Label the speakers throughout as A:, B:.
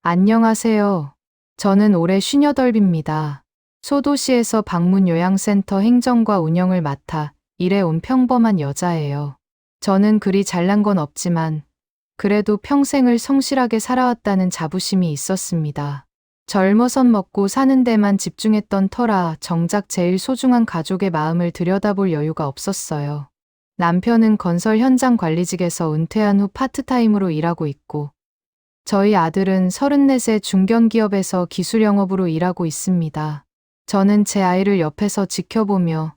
A: 안녕하세요. 저는 올해 58입니다. 소도시에서 방문 요양센터 행정과 운영을 맡아 일해 온 평범한 여자예요. 저는 그리 잘난 건 없지만 그래도 평생을 성실하게 살아왔다는 자부심이 있었습니다. 젊어선 먹고 사는 데만 집중했던 터라 정작 제일 소중한 가족의 마음을 들여다볼 여유가 없었어요. 남편은 건설 현장 관리직에서 은퇴한 후 파트타임으로 일하고 있고 저희 아들은 34세 중견기업에서 기술 영업으로 일하고 있습니다. 저는 제 아이를 옆에서 지켜보며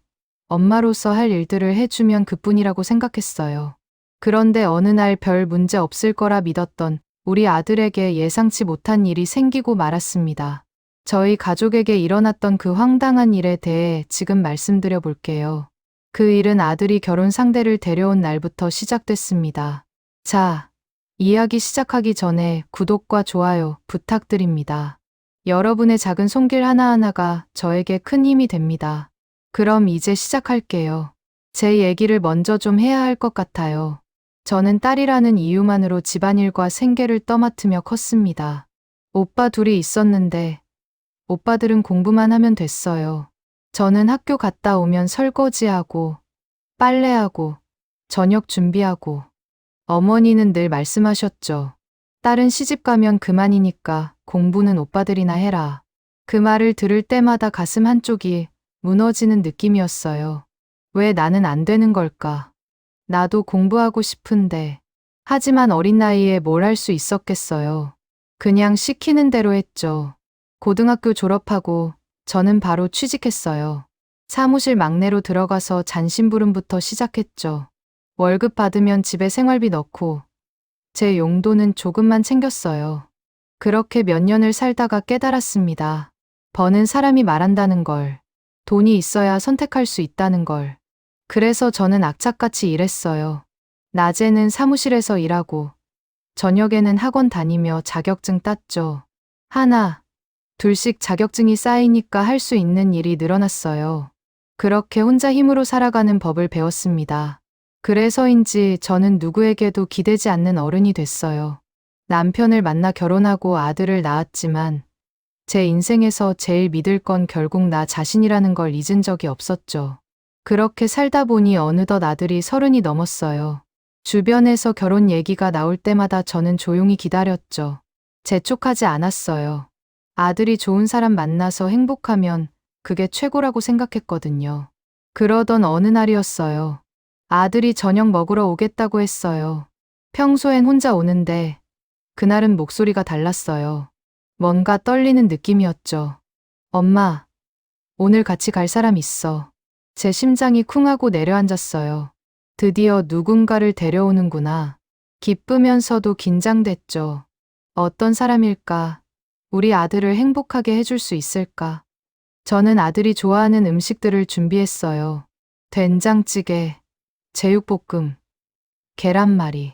A: 엄마로서 할 일들을 해주면 그뿐이라고 생각했어요. 그런데 어느 날 별 문제 없을 거라 믿었던 우리 아들에게 예상치 못한 일이 생기고 말았습니다. 저희 가족에게 일어났던 그 황당한 일에 대해 지금 말씀드려 볼게요. 그 일은 아들이 결혼 상대를 데려온 날부터 시작됐습니다. 자, 이야기 시작하기 전에 구독과 좋아요 부탁드립니다. 여러분의 작은 손길 하나하나가 저에게 큰 힘이 됩니다. 그럼 이제 시작할게요. 제 얘기를 먼저 좀 해야 할 것 같아요. 저는 딸이라는 이유만으로 집안일과 생계를 떠맡으며 컸습니다. 오빠 둘이 있었는데 오빠들은 공부만 하면 됐어요. 저는 학교 갔다 오면 설거지하고 빨래하고 저녁 준비하고 어머니는 늘 말씀하셨죠. 딸은 시집 가면 그만이니까 공부는 오빠들이나 해라. 그 말을 들을 때마다 가슴 한쪽이 무너지는 느낌이었어요. 왜 나는 안 되는 걸까? 나도 공부하고 싶은데. 하지만 어린 나이에 뭘 할 수 있었겠어요. 그냥 시키는 대로 했죠. 고등학교 졸업하고 저는 바로 취직했어요. 사무실 막내로 들어가서 잔심부름부터 시작했죠. 월급 받으면 집에 생활비 넣고 제 용돈은 조금만 챙겼어요. 그렇게 몇 년을 살다가 깨달았습니다. 버는 사람이 말한다는 걸, 돈이 있어야 선택할 수 있다는 걸. 그래서 저는 악착같이 일했어요. 낮에는 사무실에서 일하고 저녁에는 학원 다니며 자격증 땄죠. 하나, 둘씩 자격증이 쌓이니까 할 수 있는 일이 늘어났어요. 그렇게 혼자 힘으로 살아가는 법을 배웠습니다. 그래서인지 저는 누구에게도 기대지 않는 어른이 됐어요. 남편을 만나 결혼하고 아들을 낳았지만 제 인생에서 제일 믿을 건 결국 나 자신이라는 걸 잊은 적이 없었죠. 그렇게 살다 보니 어느덧 아들이 30이 넘었어요. 주변에서 결혼 얘기가 나올 때마다 저는 조용히 기다렸죠. 재촉하지 않았어요. 아들이 좋은 사람 만나서 행복하면 그게 최고라고 생각했거든요. 그러던 어느 날이었어요. 아들이 저녁 먹으러 오겠다고 했어요. 평소엔 혼자 오는데 그날은 목소리가 달랐어요. 뭔가 떨리는 느낌이었죠. 엄마, 오늘 같이 갈 사람 있어. 제 심장이 쿵하고 내려앉았어요. 드디어 누군가를 데려오는구나. 기쁘면서도 긴장됐죠. 어떤 사람일까? 우리 아들을 행복하게 해줄 수 있을까? 저는 아들이 좋아하는 음식들을 준비했어요. 된장찌개, 제육볶음, 계란말이.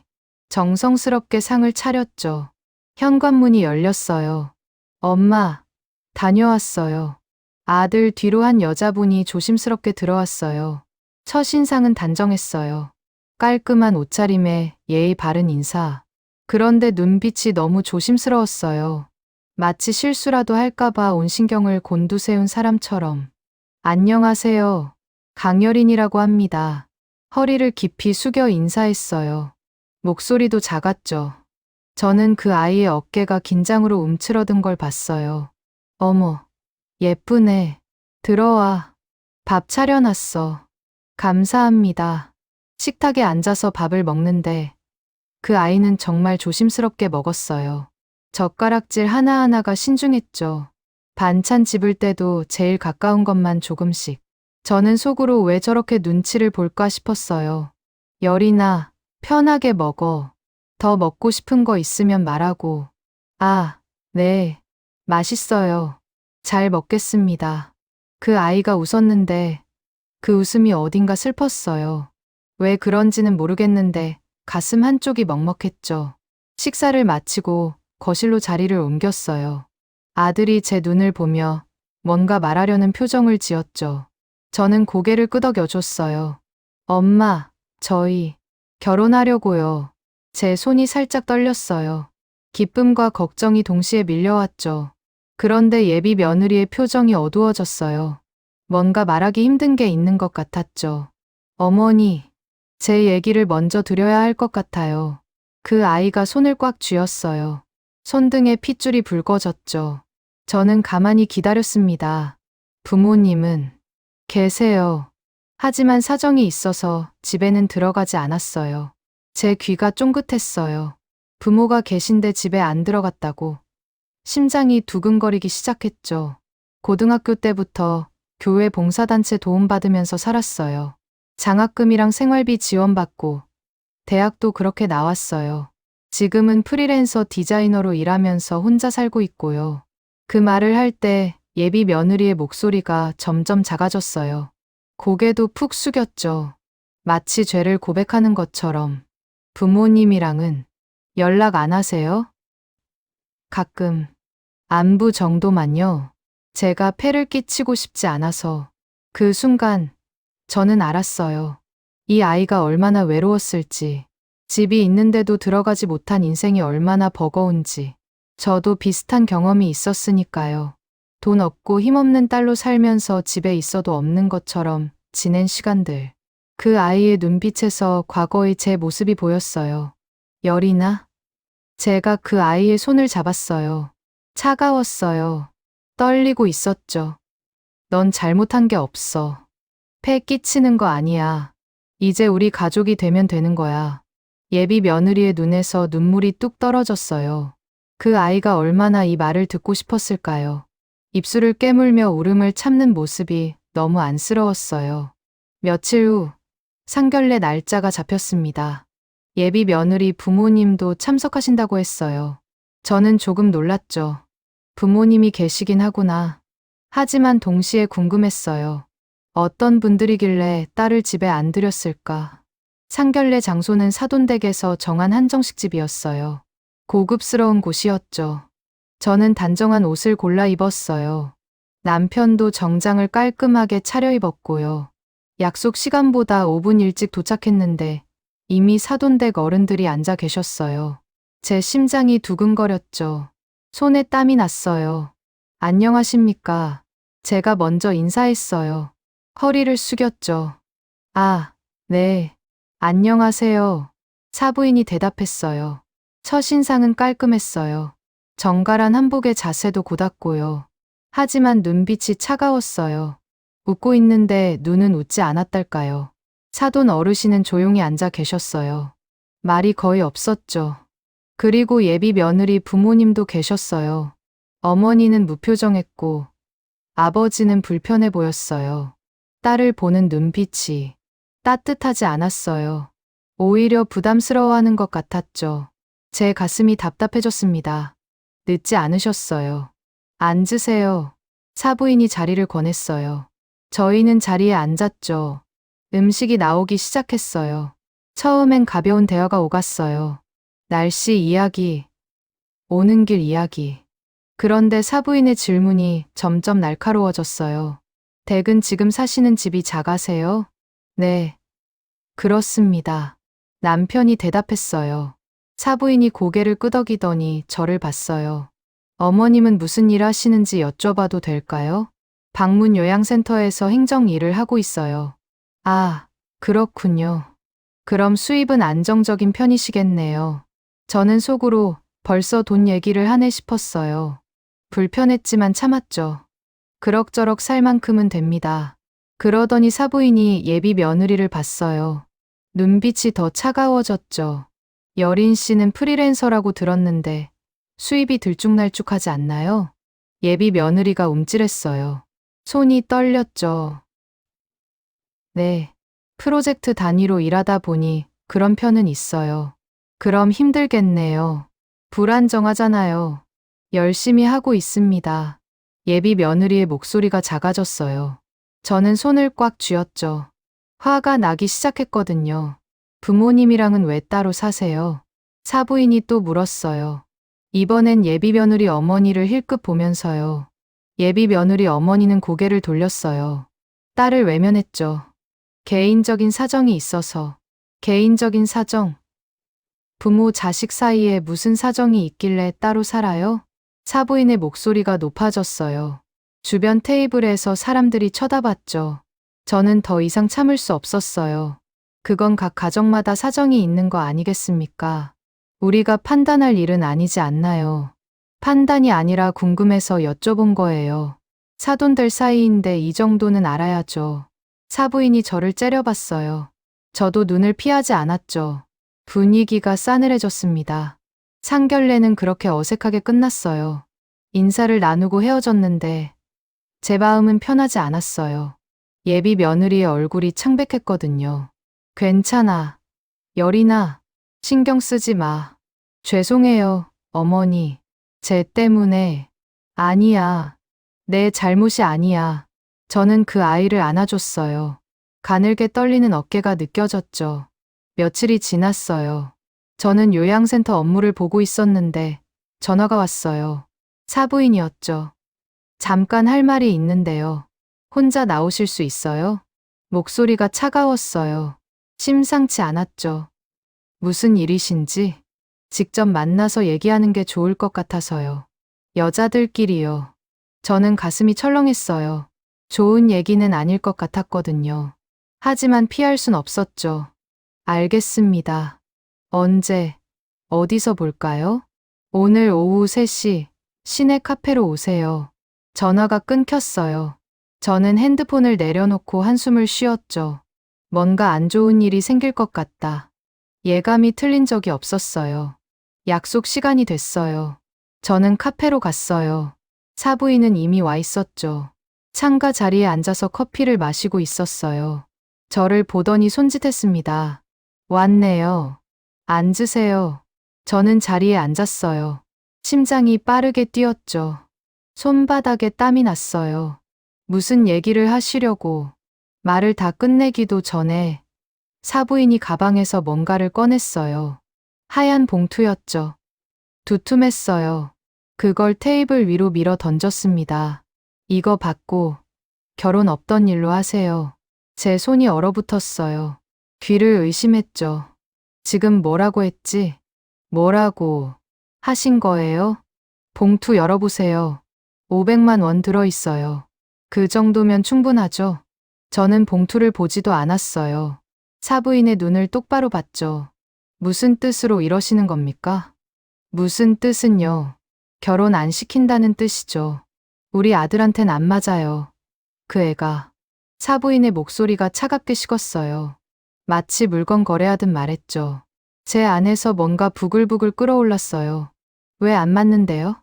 A: 정성스럽게 상을 차렸죠. 현관문이 열렸어요. 엄마, 다녀왔어요. 아들 뒤로 한 여자분이 조심스럽게 들어왔어요. 첫 인상은 단정했어요. 깔끔한 옷차림에 예의 바른 인사. 그런데 눈빛이 너무 조심스러웠어요. 마치 실수라도 할까봐 온 신경을 곤두세운 사람처럼. 안녕하세요. 강여린이라고 합니다. 허리를 깊이 숙여 인사했어요. 목소리도 작았죠. 저는 그 아이의 어깨가 긴장으로 움츠러든 걸 봤어요. 어머, 예쁘네. 들어와. 밥 차려놨어. 감사합니다. 식탁에 앉아서 밥을 먹는데 그 아이는 정말 조심스럽게 먹었어요. 젓가락질 하나하나가 신중했죠. 반찬 집을 때도 제일 가까운 것만 조금씩. 저는 속으로 왜 저렇게 눈치를 볼까 싶었어요. 여린아, 편하게 먹어. 더 먹고 싶은 거 있으면 말하고. 아, 네. 맛있어요. 잘 먹겠습니다. 그 아이가 웃었는데 그 웃음이 어딘가 슬펐어요. 왜 그런지는 모르겠는데 가슴 한쪽이 먹먹했죠. 식사를 마치고 거실로 자리를 옮겼어요. 아들이 제 눈을 보며 뭔가 말하려는 표정을 지었죠. 저는 고개를 끄덕여줬어요. 엄마, 저희 결혼하려고요. 제 손이 살짝 떨렸어요. 기쁨과 걱정이 동시에 밀려왔죠. 그런데 예비 며느리의 표정이 어두워졌어요. 뭔가 말하기 힘든 게 있는 것 같았죠. 어머니, 제 얘기를 먼저 드려야 할 것 같아요. 그 아이가 손을 꽉 쥐었어요. 손등에 핏줄이 붉어졌죠. 저는 가만히 기다렸습니다. 부모님은 계세요. 하지만 사정이 있어서 집에는 들어가지 않았어요. 제 귀가 쫑긋했어요. 부모가 계신데 집에 안 들어갔다고. 심장이 두근거리기 시작했죠. 고등학교 때부터 교회 봉사단체 도움받으면서 살았어요. 장학금이랑 생활비 지원받고 대학도 그렇게 나왔어요. 지금은 프리랜서 디자이너로 일하면서 혼자 살고 있고요. 그 말을 할 때 예비 며느리의 목소리가 점점 작아졌어요. 고개도 푹 숙였죠. 마치 죄를 고백하는 것처럼. 부모님이랑은 연락 안 하세요? 가끔. 안부 정도만요. 제가 폐를 끼치고 싶지 않아서. 그 순간 저는 알았어요. 이 아이가 얼마나 외로웠을지. 집이 있는데도 들어가지 못한 인생이 얼마나 버거운지. 저도 비슷한 경험이 있었으니까요. 돈 없고 힘없는 딸로 살면서 집에 있어도 없는 것처럼 지낸 시간들. 그 아이의 눈빛에서 과거의 제 모습이 보였어요. 열이 나? 제가 그 아이의 손을 잡았어요. 차가웠어요. 떨리고 있었죠. 넌 잘못한 게 없어. 폐 끼치는 거 아니야. 이제 우리 가족이 되면 되는 거야. 예비 며느리의 눈에서 눈물이 뚝 떨어졌어요. 그 아이가 얼마나 이 말을 듣고 싶었을까요? 입술을 깨물며 울음을 참는 모습이 너무 안쓰러웠어요. 며칠 후 상견례 날짜가 잡혔습니다. 예비 며느리 부모님도 참석하신다고 했어요. 저는 조금 놀랐죠. 부모님이 계시긴 하구나. 하지만 동시에 궁금했어요. 어떤 분들이길래 딸을 집에 안 들였을까? 상견례 장소는 사돈댁에서 정한 한정식집이었어요. 고급스러운 곳이었죠. 저는 단정한 옷을 골라 입었어요. 남편도 정장을 깔끔하게 차려입었고요. 약속 시간보다 5분 일찍 도착했는데 이미 사돈댁 어른들이 앉아 계셨어요. 제 심장이 두근거렸죠. 손에 땀이 났어요. 안녕하십니까. 제가 먼저 인사했어요. 허리를 숙였죠. 아, 네. 안녕하세요. 사부인이 대답했어요. 첫인상은 깔끔했어요. 정갈한 한복의 자세도 곧았고요. 하지만 눈빛이 차가웠어요. 웃고 있는데 눈은 웃지 않았달까요. 사돈 어르신은 조용히 앉아 계셨어요. 말이 거의 없었죠. 그리고 예비 며느리 부모님도 계셨어요. 어머니는 무표정했고 아버지는 불편해 보였어요. 딸을 보는 눈빛이 따뜻하지 않았어요. 오히려 부담스러워하는 것 같았죠. 제 가슴이 답답해졌습니다. 늦지 않으셨어요. 앉으세요. 사부인이 자리를 권했어요. 저희는 자리에 앉았죠. 음식이 나오기 시작했어요. 처음엔 가벼운 대화가 오갔어요. 날씨 이야기, 오는 길 이야기. 그런데 사부인의 질문이 점점 날카로워졌어요. 댁은 지금 사시는 집이 작아세요? 네. 그렇습니다. 남편이 대답했어요. 사부인이 고개를 끄덕이더니 저를 봤어요. 어머님은 무슨 일 하시는지 여쭤봐도 될까요? 방문 요양센터에서 행정 일을 하고 있어요. 아, 그렇군요. 그럼 수입은 안정적인 편이시겠네요. 저는 속으로 벌써 돈 얘기를 하네 싶었어요. 불편했지만 참았죠. 그럭저럭 살 만큼은 됩니다. 그러더니 사부인이 예비 며느리를 봤어요. 눈빛이 더 차가워졌죠. 여린 씨는 프리랜서라고 들었는데 수입이 들쭉날쭉하지 않나요? 예비 며느리가 움찔했어요. 손이 떨렸죠. 네. 프로젝트 단위로 일하다 보니 그런 편은 있어요. 그럼 힘들겠네요. 불안정하잖아요. 열심히 하고 있습니다. 예비 며느리의 목소리가 작아졌어요. 저는 손을 꽉 쥐었죠. 화가 나기 시작했거든요. 부모님이랑은 왜 따로 사세요? 사부인이 또 물었어요. 이번엔 예비 며느리 어머니를 힐끗 보면서요. 예비 며느리 어머니는 고개를 돌렸어요. 딸을 외면했죠. 개인적인 사정이 있어서. 개인적인 사정. 부모 자식 사이에 무슨 사정이 있길래 따로 살아요? 사부인의 목소리가 높아졌어요. 주변 테이블에서 사람들이 쳐다봤죠. 저는 더 이상 참을 수 없었어요. 그건 각 가정마다 사정이 있는 거 아니겠습니까? 우리가 판단할 일은 아니지 않나요? 판단이 아니라 궁금해서 여쭤본 거예요. 사돈들 사이인데 이 정도는 알아야죠. 사부인이 저를 째려봤어요. 저도 눈을 피하지 않았죠. 분위기가 싸늘해졌습니다. 상견례는 그렇게 어색하게 끝났어요. 인사를 나누고 헤어졌는데 제 마음은 편하지 않았어요. 예비 며느리의 얼굴이 창백했거든요. 괜찮아. 열이나 신경 쓰지 마. 죄송해요, 어머니. 쟤 때문에. 아니야. 내 잘못이 아니야. 저는 그 아이를 안아줬어요. 가늘게 떨리는 어깨가 느껴졌죠. 며칠이 지났어요. 저는 요양센터 업무를 보고 있었는데 전화가 왔어요. 사부인이었죠. 잠깐 할 말이 있는데요. 혼자 나오실 수 있어요? 목소리가 차가웠어요. 심상치 않았죠. 무슨 일이신지 직접 만나서 얘기하는 게 좋을 것 같아서요. 여자들끼리요. 저는 가슴이 철렁했어요. 좋은 얘기는 아닐 것 같았거든요. 하지만 피할 순 없었죠. 알겠습니다. 언제, 어디서 볼까요? 오늘 오후 3시, 시내 카페로 오세요. 전화가 끊겼어요. 저는 핸드폰을 내려놓고 한숨을 쉬었죠. 뭔가 안 좋은 일이 생길 것 같다. 예감이 틀린 적이 없었어요. 약속 시간이 됐어요. 저는 카페로 갔어요. 사부인은 이미 와 있었죠. 창가 자리에 앉아서 커피를 마시고 있었어요. 저를 보더니 손짓했습니다. 왔네요. 앉으세요. 저는 자리에 앉았어요. 심장이 빠르게 뛰었죠. 손바닥에 땀이 났어요. 무슨 얘기를 하시려고. 말을 다 끝내기도 전에 사부인이 가방에서 뭔가를 꺼냈어요. 하얀 봉투였죠. 두툼했어요. 그걸 테이블 위로 밀어 던졌습니다. 이거 받고 결혼 없던 일로 하세요. 제 손이 얼어붙었어요. 귀를 의심했죠. 지금 뭐라고 했지? 뭐라고 하신 거예요? 봉투 열어보세요. 500만 원 들어있어요. 그 정도면 충분하죠? 저는 봉투를 보지도 않았어요. 사부인의 눈을 똑바로 봤죠. 무슨 뜻으로 이러시는 겁니까? 무슨 뜻은요? 결혼 안 시킨다는 뜻이죠. 우리 아들한텐 안 맞아요. 그 애가. 사부인의 목소리가 차갑게 식었어요. 마치 물건 거래하듯 말했죠. 제 안에서 뭔가 부글부글 끓어올랐어요. 왜 안 맞는데요?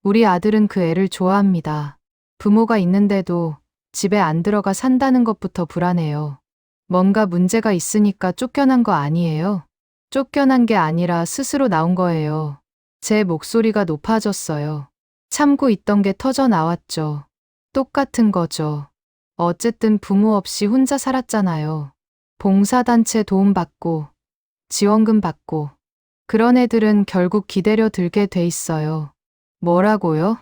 A: 우리 아들은 그 애를 좋아합니다. 부모가 있는데도 집에 안 들어가 산다는 것부터 불안해요. 뭔가 문제가 있으니까 쫓겨난 거 아니에요? 쫓겨난 게 아니라 스스로 나온 거예요. 제 목소리가 높아졌어요. 참고 있던 게 터져 나왔죠. 똑같은 거죠. 어쨌든 부모 없이 혼자 살았잖아요. 봉사단체 도움받고, 지원금 받고. 그런 애들은 결국 기대려 들게 돼 있어요. 뭐라고요?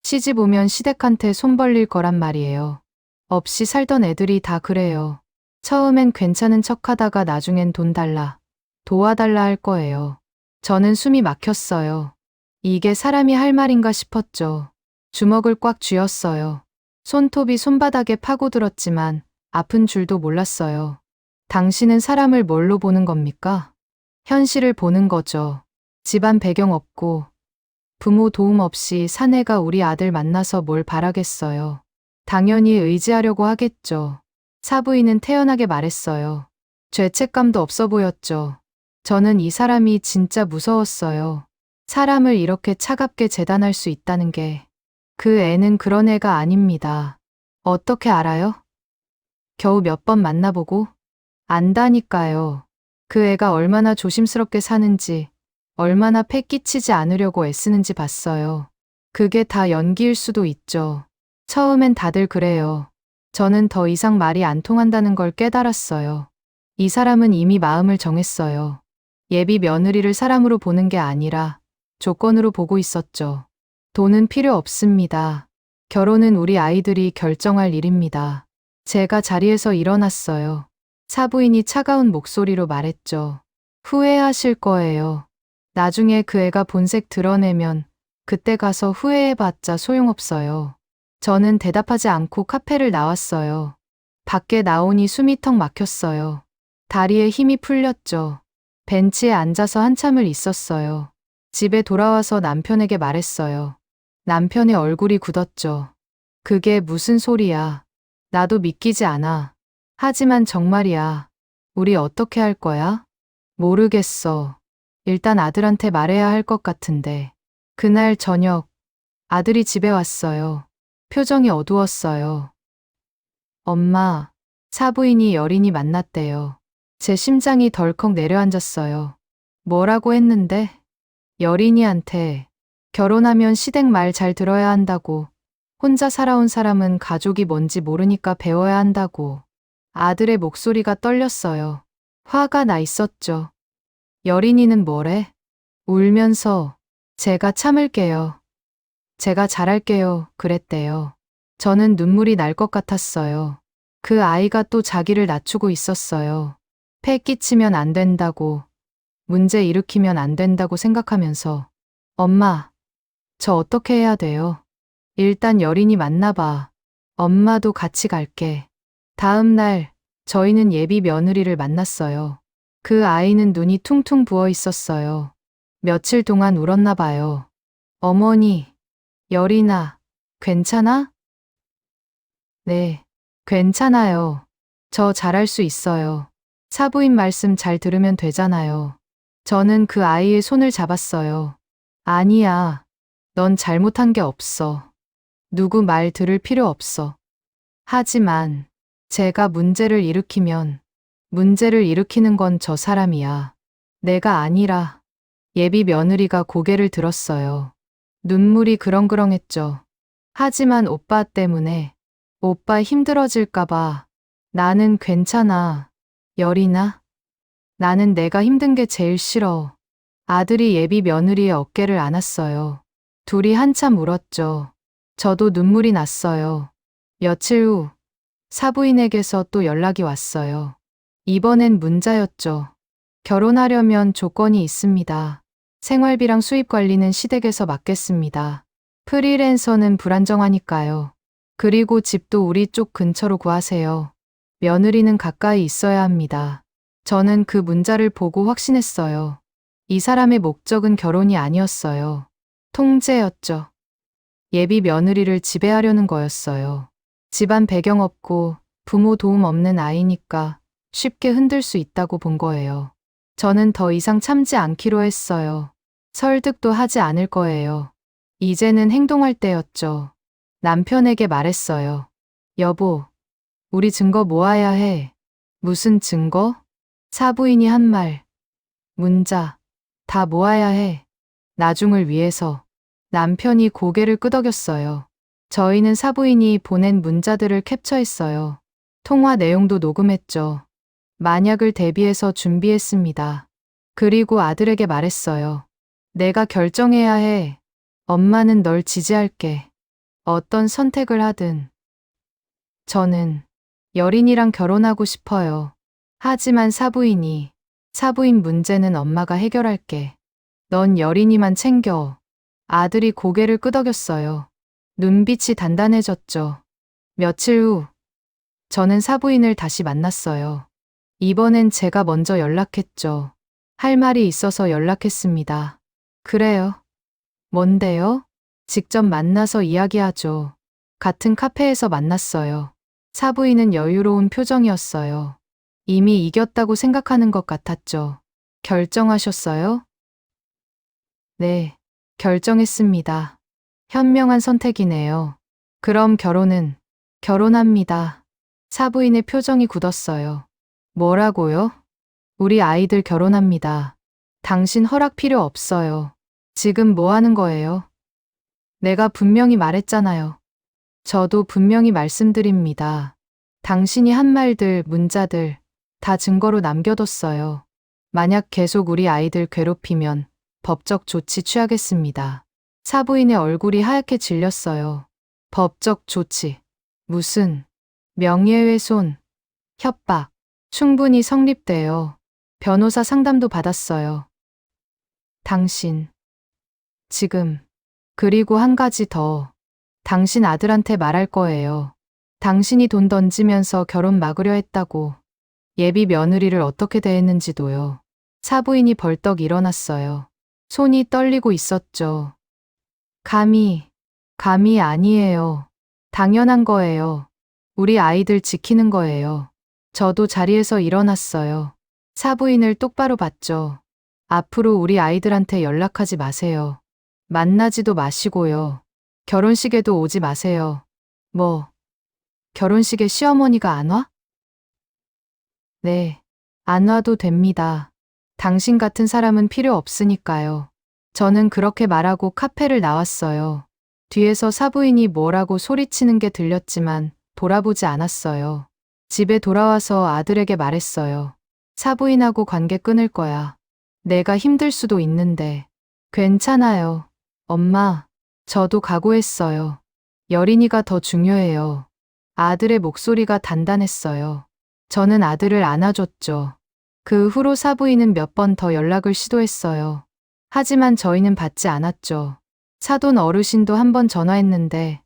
A: 시집 오면 시댁한테 손 벌릴 거란 말이에요. 없이 살던 애들이 다 그래요. 처음엔 괜찮은 척 하다가 나중엔 돈 달라, 도와달라 할 거예요. 저는 숨이 막혔어요. 이게 사람이 할 말인가 싶었죠. 주먹을 꽉 쥐었어요. 손톱이 손바닥에 파고들었지만 아픈 줄도 몰랐어요. 당신은 사람을 뭘로 보는 겁니까? 현실을 보는 거죠. 집안 배경 없고 부모 도움 없이 사내가 우리 아들 만나서 뭘 바라겠어요. 당연히 의지하려고 하겠죠. 사부인은 태연하게 말했어요. 죄책감도 없어 보였죠. 저는 이 사람이 진짜 무서웠어요. 사람을 이렇게 차갑게 재단할 수 있다는 게. 그 애는 그런 애가 아닙니다. 어떻게 알아요? 겨우 몇 번 만나보고? 안다니까요. 그 애가 얼마나 조심스럽게 사는지, 얼마나 패 끼치지 않으려고 애쓰는지 봤어요. 그게 다 연기일 수도 있죠. 처음엔 다들 그래요. 저는 더 이상 말이 안 통한다는 걸 깨달았어요. 이 사람은 이미 마음을 정했어요. 예비 며느리를 사람으로 보는 게 아니라 조건으로 보고 있었죠. 돈은 필요 없습니다. 결혼은 우리 아이들이 결정할 일입니다. 제가 자리에서 일어났어요. 사부인이 차가운 목소리로 말했죠. 후회하실 거예요. 나중에 그 애가 본색 드러내면 그때 가서 후회해봤자 소용없어요. 저는 대답하지 않고 카페를 나왔어요. 밖에 나오니 숨이 턱 막혔어요. 다리에 힘이 풀렸죠. 벤치에 앉아서 한참을 있었어요. 집에 돌아와서 남편에게 말했어요. 남편의 얼굴이 굳었죠. 그게 무슨 소리야. 나도 믿기지 않아. 하지만 정말이야. 우리 어떻게 할 거야? 모르겠어. 일단 아들한테 말해야 할 것 같은데. 그날 저녁, 아들이 집에 왔어요. 표정이 어두웠어요. 엄마, 사부인이 여린이 만났대요. 제 심장이 덜컥 내려앉았어요. 뭐라고 했는데? 여린이한테 결혼하면 시댁 말 잘 들어야 한다고. 혼자 살아온 사람은 가족이 뭔지 모르니까 배워야 한다고. 아들의 목소리가 떨렸어요. 화가 나 있었죠. 여린이는 뭐래? 울면서 제가 참을게요. 제가 잘할게요. 그랬대요. 저는 눈물이 날 것 같았어요. 그 아이가 또 자기를 낮추고 있었어요. 패 끼치면 안 된다고, 문제 일으키면 안 된다고 생각하면서. 엄마, 저 어떻게 해야 돼요? 일단 여린이 만나봐. 엄마도 같이 갈게. 다음 날, 저희는 예비 며느리를 만났어요. 그 아이는 눈이 퉁퉁 부어 있었어요. 며칠 동안 울었나 봐요. 어머니, 여린아, 괜찮아? 네, 괜찮아요. 저 잘할 수 있어요. 사부인 말씀 잘 들으면 되잖아요. 저는 그 아이의 손을 잡았어요. 아니야, 넌 잘못한 게 없어. 누구 말 들을 필요 없어. 하지만 제가 문제를 일으키면 문제를 일으키는 건 저 사람이야. 내가 아니라. 예비 며느리가 고개를 들었어요. 눈물이 그렁그렁했죠. 하지만 오빠 때문에 오빠 힘들어질까봐 나는 괜찮아. 여린아, 나는 내가 힘든 게 제일 싫어. 아들이 예비 며느리의 어깨를 안았어요. 둘이 한참 울었죠. 저도 눈물이 났어요. 며칠 후 사부인에게서 또 연락이 왔어요. 이번엔 문자였죠. 결혼하려면 조건이 있습니다. 생활비랑 수입 관리는 시댁에서 맡겠습니다. 프리랜서는 불안정하니까요. 그리고 집도 우리 쪽 근처로 구하세요. 며느리는 가까이 있어야 합니다. 저는 그 문자를 보고 확신했어요. 이 사람의 목적은 결혼이 아니었어요. 통제였죠. 예비 며느리를 지배하려는 거였어요. 집안 배경 없고 부모 도움 없는 아이니까 쉽게 흔들 수 있다고 본 거예요. 저는 더 이상 참지 않기로 했어요. 설득도 하지 않을 거예요. 이제는 행동할 때였죠. 남편에게 말했어요. 여보, 우리 증거 모아야 해. 무슨 증거? 사부인이 한 말. 문자. 다 모아야 해. 나중을 위해서. 남편이 고개를 끄덕였어요. 저희는 사부인이 보낸 문자들을 캡처했어요. 통화 내용도 녹음했죠. 만약을 대비해서 준비했습니다. 그리고 아들에게 말했어요. 내가 결정해야 해. 엄마는 널 지지할게. 어떤 선택을 하든. 저는 여린이랑 결혼하고 싶어요. 하지만 사부인 문제는 엄마가 해결할게. 넌 여린이만 챙겨. 아들이 고개를 끄덕였어요. 눈빛이 단단해졌죠. 며칠 후, 저는 사부인을 다시 만났어요. 이번엔 제가 먼저 연락했죠. 할 말이 있어서 연락했습니다. 그래요. 뭔데요? 직접 만나서 이야기하죠. 같은 카페에서 만났어요. 사부인은 여유로운 표정이었어요. 이미 이겼다고 생각하는 것 같았죠. 결정하셨어요? 네, 결정했습니다. 현명한 선택이네요. 그럼 결혼합니다. 사부인의 표정이 굳었어요. 뭐라고요? 우리 아이들 결혼합니다. 당신 허락 필요 없어요. 지금 뭐 하는 거예요? 내가 분명히 말했잖아요. 저도 분명히 말씀드립니다. 당신이 한 말들, 문자들 다 증거로 남겨뒀어요. 만약 계속 우리 아이들 괴롭히면 법적 조치 취하겠습니다. 사부인의 얼굴이 하얗게 질렸어요. 법적 조치. 무슨 명예훼손, 협박. 충분히 성립돼요. 변호사 상담도 받았어요. 당신, 지금, 그리고 한 가지 더. 당신 아들한테 말할 거예요. 당신이 돈 던지면서 결혼 막으려 했다고. 예비 며느리를 어떻게 대했는지도요. 사부인이 벌떡 일어났어요. 손이 떨리고 있었죠. 감히 아니에요. 당연한 거예요. 우리 아이들 지키는 거예요. 저도 자리에서 일어났어요. 사부인을 똑바로 봤죠. 앞으로 우리 아이들한테 연락하지 마세요. 만나지도 마시고요. 결혼식에도 오지 마세요. 뭐, 결혼식에 시어머니가 안 와? 네, 안 와도 됩니다. 당신 같은 사람은 필요 없으니까요. 저는 그렇게 말하고 카페를 나왔어요. 뒤에서 사부인이 뭐라고 소리치는 게 들렸지만 돌아보지 않았어요. 집에 돌아와서 아들에게 말했어요. 사부인하고 관계 끊을 거야. 내가 힘들 수도 있는데. 괜찮아요. 엄마, 저도 각오했어요. 여린이가 더 중요해요. 아들의 목소리가 단단했어요. 저는 아들을 안아줬죠. 그 후로 사부인은 몇 번 더 연락을 시도했어요. 하지만 저희는 받지 않았죠. 사돈 어르신도 한 번 전화했는데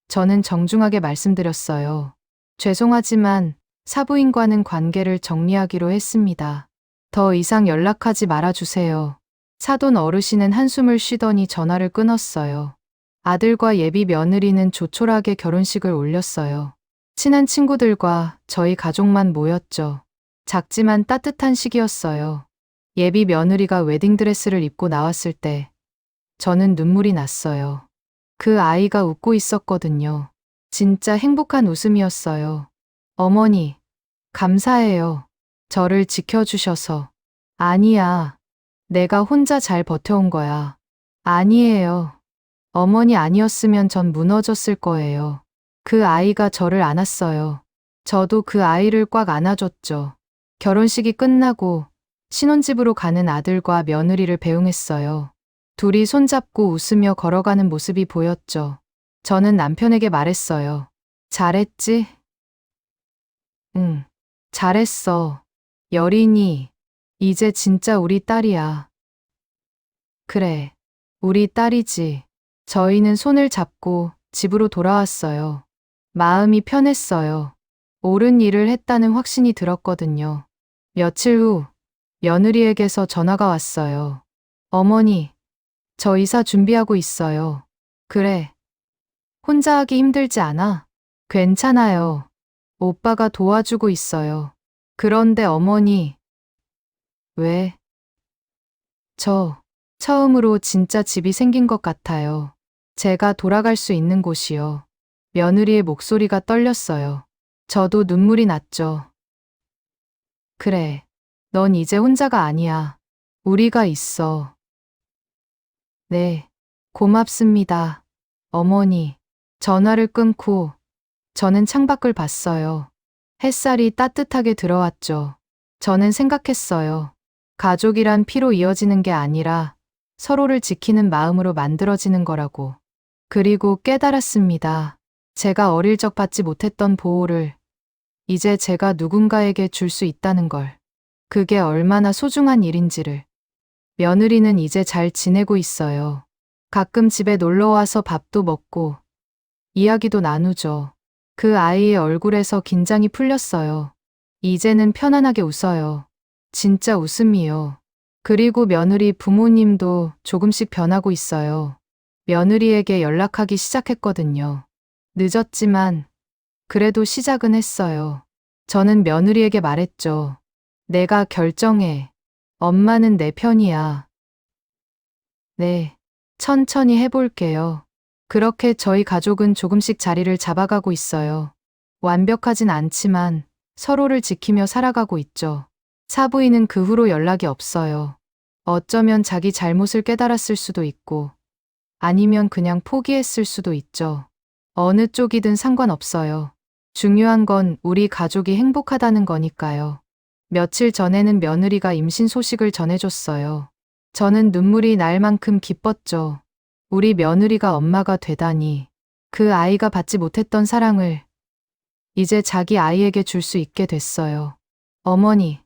A: 저는 정중하게 말씀드렸어요. 죄송하지만 사부인과는 관계를 정리하기로 했습니다. 더 이상 연락하지 말아주세요. 사돈 어르신은 한숨을 쉬더니 전화를 끊었어요. 아들과 예비 며느리는 조촐하게 결혼식을 올렸어요. 친한 친구들과 저희 가족만 모였죠. 작지만 따뜻한 시기였어요. 예비 며느리가 웨딩드레스를 입고 나왔을 때 저는 눈물이 났어요. 그 아이가 웃고 있었거든요. 진짜 행복한 웃음이었어요. 어머니, 감사해요. 저를 지켜주셔서. 아니야. 내가 혼자 잘 버텨온 거야. 아니에요. 어머니 아니었으면 전 무너졌을 거예요. 그 아이가 저를 안았어요. 저도 그 아이를 꽉 안아줬죠. 결혼식이 끝나고 신혼집으로 가는 아들과 며느리를 배웅했어요. 둘이 손잡고 웃으며 걸어가는 모습이 보였죠. 저는 남편에게 말했어요. 잘했지? 응, 잘했어. 여린이, 이제 진짜 우리 딸이야. 그래, 우리 딸이지. 저희는 손을 잡고 집으로 돌아왔어요. 마음이 편했어요. 옳은 일을 했다는 확신이 들었거든요. 며칠 후, 며느리에게서 전화가 왔어요. 어머니, 저 이사 준비하고 있어요. 그래. 혼자 하기 힘들지 않아? 괜찮아요. 오빠가 도와주고 있어요. 그런데 어머니. 왜? 저, 처음으로 진짜 집이 생긴 것 같아요. 제가 돌아갈 수 있는 곳이요. 며느리의 목소리가 떨렸어요. 저도 눈물이 났죠. 그래. 넌 이제 혼자가 아니야. 우리가 있어. 네. 고맙습니다. 어머니. 전화를 끊고 저는 창밖을 봤어요. 햇살이 따뜻하게 들어왔죠. 저는 생각했어요. 가족이란 피로 이어지는 게 아니라 서로를 지키는 마음으로 만들어지는 거라고. 그리고 깨달았습니다. 제가 어릴 적 받지 못했던 보호를 이제 제가 누군가에게 줄 수 있다는 걸. 그게 얼마나 소중한 일인지를. 며느리는 이제 잘 지내고 있어요. 가끔 집에 놀러 와서 밥도 먹고 이야기도 나누죠. 그 아이의 얼굴에서 긴장이 풀렸어요. 이제는 편안하게 웃어요. 진짜 웃음이요. 그리고 며느리 부모님도 조금씩 변하고 있어요. 며느리에게 연락하기 시작했거든요. 늦었지만 그래도 시작은 했어요. 저는 며느리에게 말했죠. 내가 결정해. 엄마는 내 편이야. 네, 천천히 해볼게요. 그렇게 저희 가족은 조금씩 자리를 잡아가고 있어요. 완벽하진 않지만 서로를 지키며 살아가고 있죠. 사부인은 그 후로 연락이 없어요. 어쩌면 자기 잘못을 깨달았을 수도 있고, 아니면 그냥 포기했을 수도 있죠. 어느 쪽이든 상관없어요. 중요한 건 우리 가족이 행복하다는 거니까요. 며칠 전에는 며느리가 임신 소식을 전해줬어요. 저는 눈물이 날 만큼 기뻤죠. 우리 며느리가 엄마가 되다니. 그 아이가 받지 못했던 사랑을 이제 자기 아이에게 줄 수 있게 됐어요. 어머니,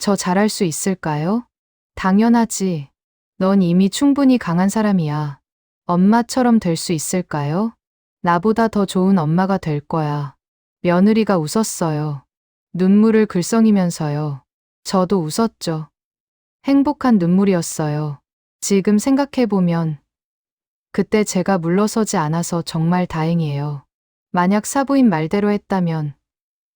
A: 저 잘할 수 있을까요? 당연하지. 넌 이미 충분히 강한 사람이야. 엄마처럼 될 수 있을까요? 나보다 더 좋은 엄마가 될 거야. 며느리가 웃었어요. 눈물을 글썽이면서요. 저도 웃었죠. 행복한 눈물이었어요. 지금 생각해보면 그때 제가 물러서지 않아서 정말 다행이에요. 만약 사부인 말대로 했다면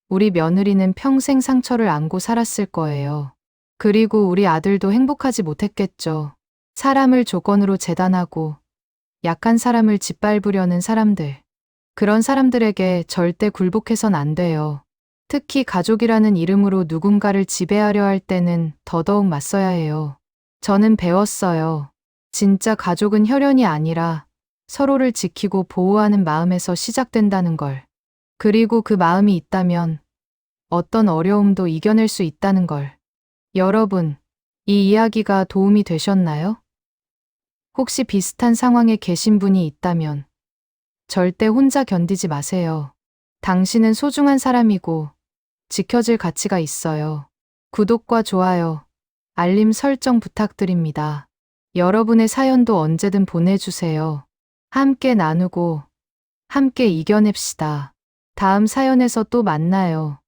A: 우리 며느리는 평생 상처를 안고 살았을 거예요. 그리고 우리 아들도 행복하지 못했겠죠. 사람을 조건으로 재단하고 약한 사람을 짓밟으려는 사람들. 그런 사람들에게 절대 굴복해선 안 돼요. 특히 가족이라는 이름으로 누군가를 지배하려 할 때는 더더욱 맞서야 해요. 저는 배웠어요. 진짜 가족은 혈연이 아니라 서로를 지키고 보호하는 마음에서 시작된다는 걸. 그리고 그 마음이 있다면 어떤 어려움도 이겨낼 수 있다는 걸. 여러분, 이 이야기가 도움이 되셨나요? 혹시 비슷한 상황에 계신 분이 있다면 절대 혼자 견디지 마세요. 당신은 소중한 사람이고 지켜질 가치가 있어요. 구독과 좋아요, 알림 설정 부탁드립니다. 여러분의 사연도 언제든 보내주세요. 함께 나누고 함께 이겨냅시다. 다음 사연에서 또 만나요.